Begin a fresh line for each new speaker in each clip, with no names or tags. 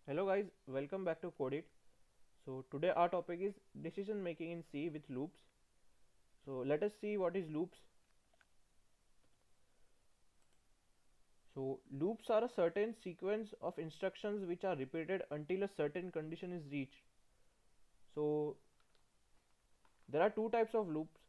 Hello guys, welcome back to Code It. So today our topic is decision making in C with loops. So let us see what is loops. So loops are a certain sequence of instructions which are repeated until a certain condition is reached. So there are two types of loops.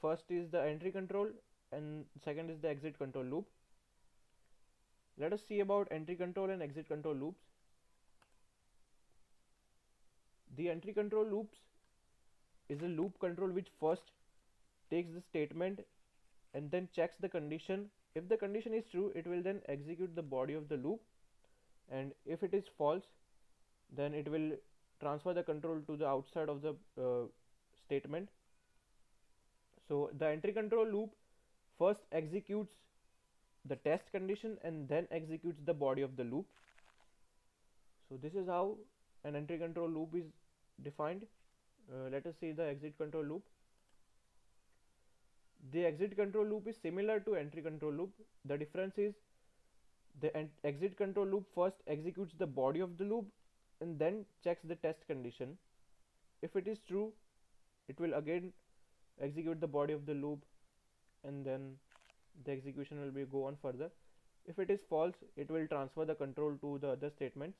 First is the entry control and second is the exit control loop. Let us see about entry control and exit control loops. The entry control loops is a loop control which first takes the statement and then checks the condition. If the condition is true, it will then execute the body of the loop, and if it is false, then it will transfer the control to the outside of the statement. So the entry control loop first executes the test condition and then executes the body of the loop. So this is how an entry control loop is defined. Let us see the exit control loop. The exit control loop is similar to entry control loop. The difference is the exit control loop first executes the body of the loop and then checks the test condition. If it is true, it will again execute the body of the loop and then the execution will be go on further. If it is false, it will transfer the control to the other statements.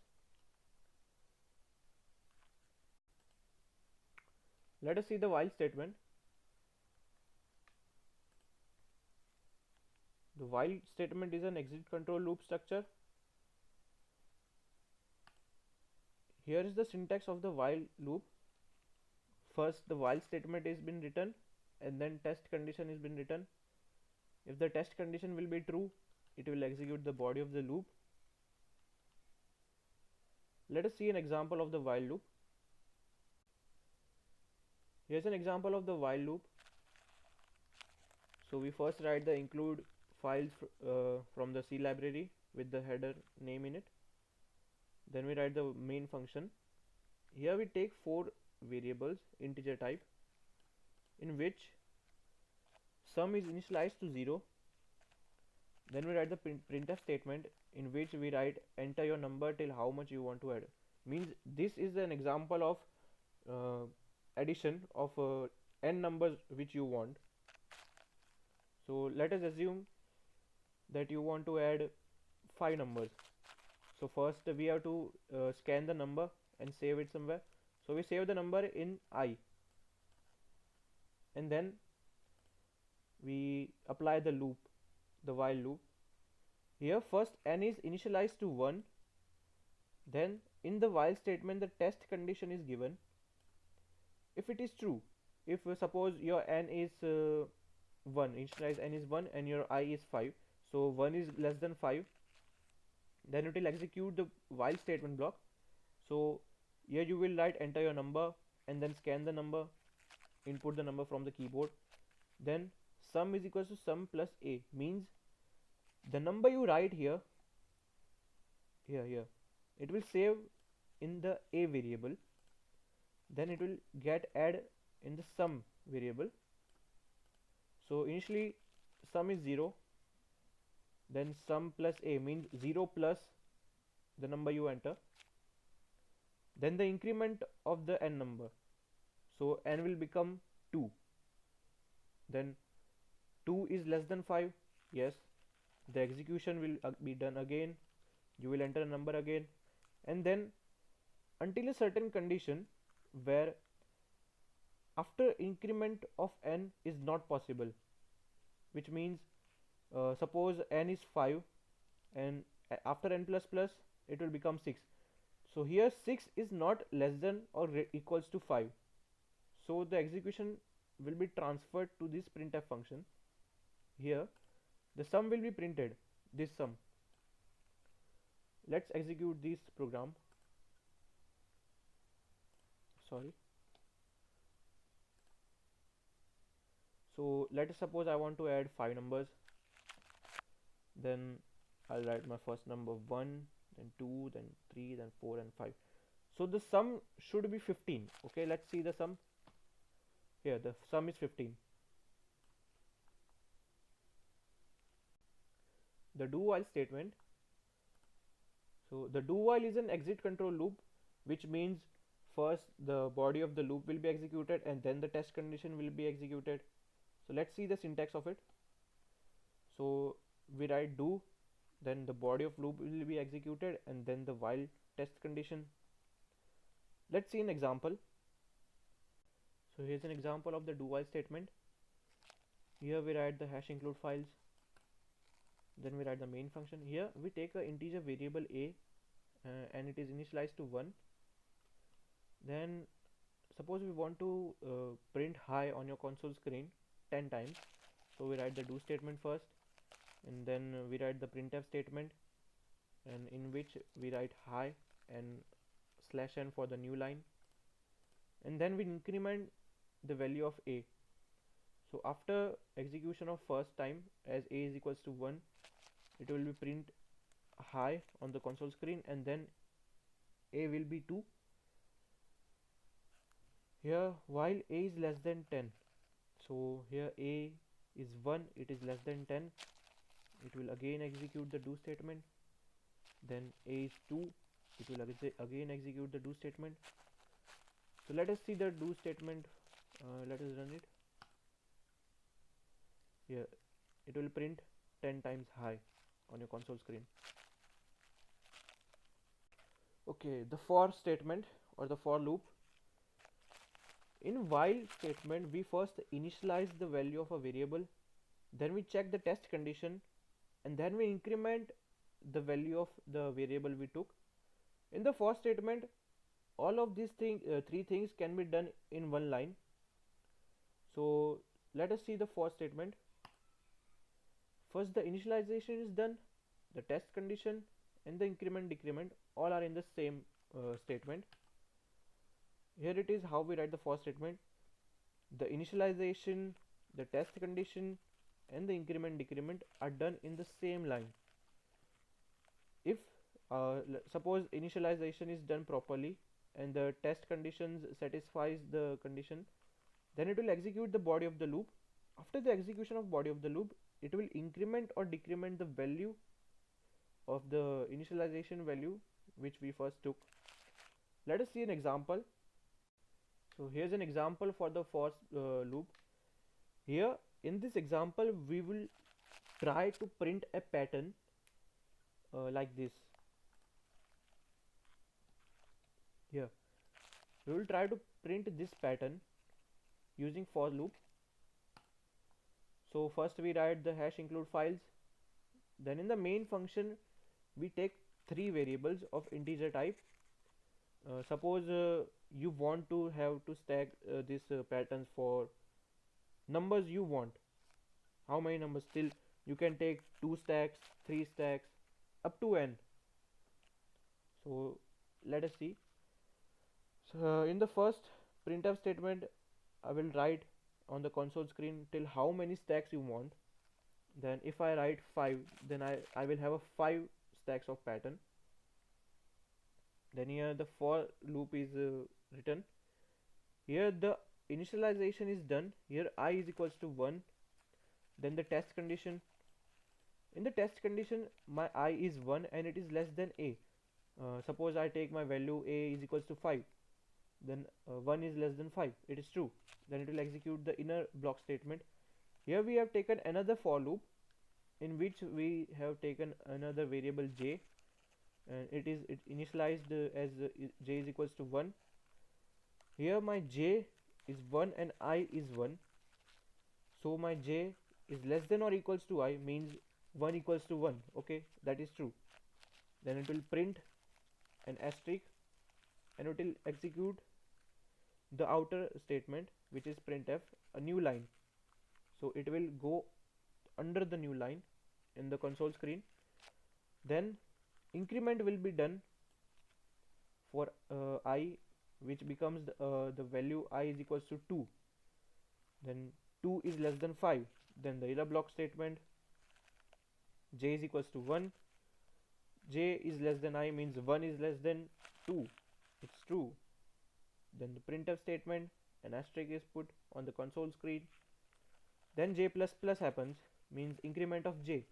Let us see the while statement. The while statement is an exit control loop structure. Here is the syntax of the while loop. First the while statement is been written and then test condition is been written. If the test condition will be true, it will execute the body of the loop. Let us see an example of the while loop. Here's an example of the while loop. So we first write the include files from the C library with the header name in it. Then we write the main function. Here we take 4 variables integer type, in which sum is initialized to 0. Then we write the printf statement, in which we write enter your number till how much you want to add. Means this is an example of addition of n numbers which you want. So let us assume that you want to add 5 numbers. So first we have to scan the number and save it somewhere. So we save the number in I, and then we apply the loop, the while loop. Here first n is initialized to 1. Then in the while statement the test condition is given. If it is true, if suppose your n is 1, initialized n is 1 and your I is 5, so 1 is less than 5, then it will execute the while statement block. So here you will write enter your number and then scan the number, input the number from the keyboard. Then sum is equals to sum plus a, means the number you write here, it will save in the a variable, then it will get add in the sum variable. So initially sum is 0, then sum plus a means 0 plus the number you enter, then the increment of the n number, so n will become 2. Then 2 is less than 5, yes, the execution will be done again. You will enter a number again, and then until a certain condition where after increment of n is not possible, which means suppose n is 5 and after n plus plus it will become 6. So here 6 is not less than or equals to 5, so the execution will be transferred to this printf function. Here the sum will be printed, this sum. Let's execute this program. Sorry. So let us suppose I want to add 5 numbers. Then I'll write my first number 1, then 2, then 3, then 4 and 5. So the sum should be 15. Okay, let's see the sum. Here the sum is 15. The do while statement. So the do while is an exit control loop, which means first the body of the loop will be executed and then the test condition will be executed. So let's see the syntax of it. So we write do, then the body of loop will be executed and then the while test condition. Let's see an example. So here's an example of the do while statement. Here we write the hash include files, then we write the main function. Here we take a integer variable a and it is initialized to 1. Then suppose we want to print hi on your console screen 10 times. So we write the do statement first, and then we write the printf statement, and in which we write hi and /n for the new line, and then we increment the value of a. So after execution of first time, as a is equals to 1, it will be print hi on the console screen, and then a will be 2. Here while a is less than 10, so here a is 1, it is less than 10, it will again execute the do statement. Then a is 2, it will again execute the do statement. So let us see the do statement. Let us run it. Here it will print 10 times hi on your console screen. Okay, the for statement or the for loop. In while statement, we first initialize the value of a variable, then we check the test condition, and then we increment the value of the variable we took. In the for statement, all of these three things can be done in one line. So let us see the for statement. First the initialization is done, the test condition and the increment decrement all are in the same statement. Here it is how we write the for statement. The initialization, the test condition and the increment decrement are done in the same line. If suppose initialization is done properly and the test conditions satisfies the condition, then it will execute the body of the loop. After the execution of body of the loop, it will increment or decrement the value of the initialization value which we first took. Let us see an example. So here's an example for the for loop. Here in this example we will try to print a pattern like this. Here we will try to print this pattern using for loop. So first we write the hash include files, then in the main function we take 3 variables of integer type. Suppose you want to have to stack these patterns for numbers you want. How many numbers? Still you can take 2 stacks, 3 stacks, up to n. So let us see. So in the first printf statement, I will write on the console screen till how many stacks you want. Then if I write 5, then I will have a 5 stacks of pattern. Then here the for loop is written. Here the initialization is done. Here I is equals to 1. Then the test condition. In the test condition, my I is 1 and it is less than a. Suppose I take my value a is equals to 5. Then 1 is less than 5. It is true. Then it will execute the inner block statement. Here we have taken another for loop in which we have taken another variable j, and it initialized as j is equals to 1. Here my j is 1 and I is 1. So my j is less than or equals to I, means 1 equals to 1. Okay, that is true. Then it will print an asterisk and it will execute the outer statement, which is printf, a new line. So it will go under the new line in the console screen. Then increment will be done for I, which becomes the value I is equals to 2. Then 2 is less than 5. Then the inner block statement, j is equals to 1. J is less than I means 1 is less than 2. It's true. Then the printf statement, an asterisk is put on the console screen. Then j++ happens, means increment of j.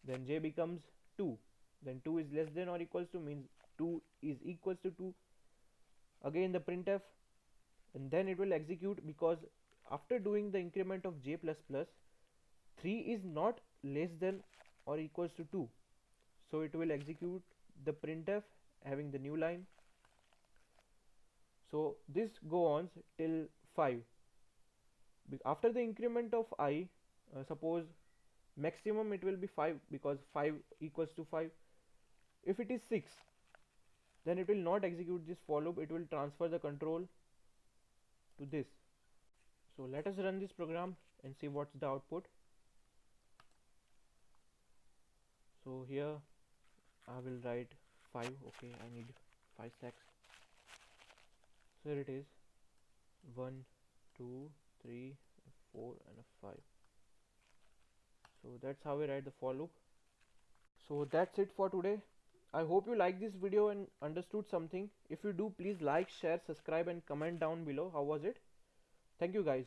Then j becomes 2. then 2 is less than or equals to means 2 is equals to 2. Again the printf, and then it will execute, because after doing the increment of j++, 3 is not less than or equals to 2, so it will execute the printf having the new line. So this go on till 5. After the increment of I, suppose maximum it will be 5, because 5 equals to 5. If it is 6, then it will not execute this for loop, it will transfer the control to this. So let us run this program and see what's the output. So here I will write 5. Okay, I need 5 stacks. So here it is, 1 2 3 4 and a 5. So that's how we write the for loop. So that's it for today. I hope you liked this video and understood something. If you do, please like, share, subscribe and comment down below how was it. Thank you guys.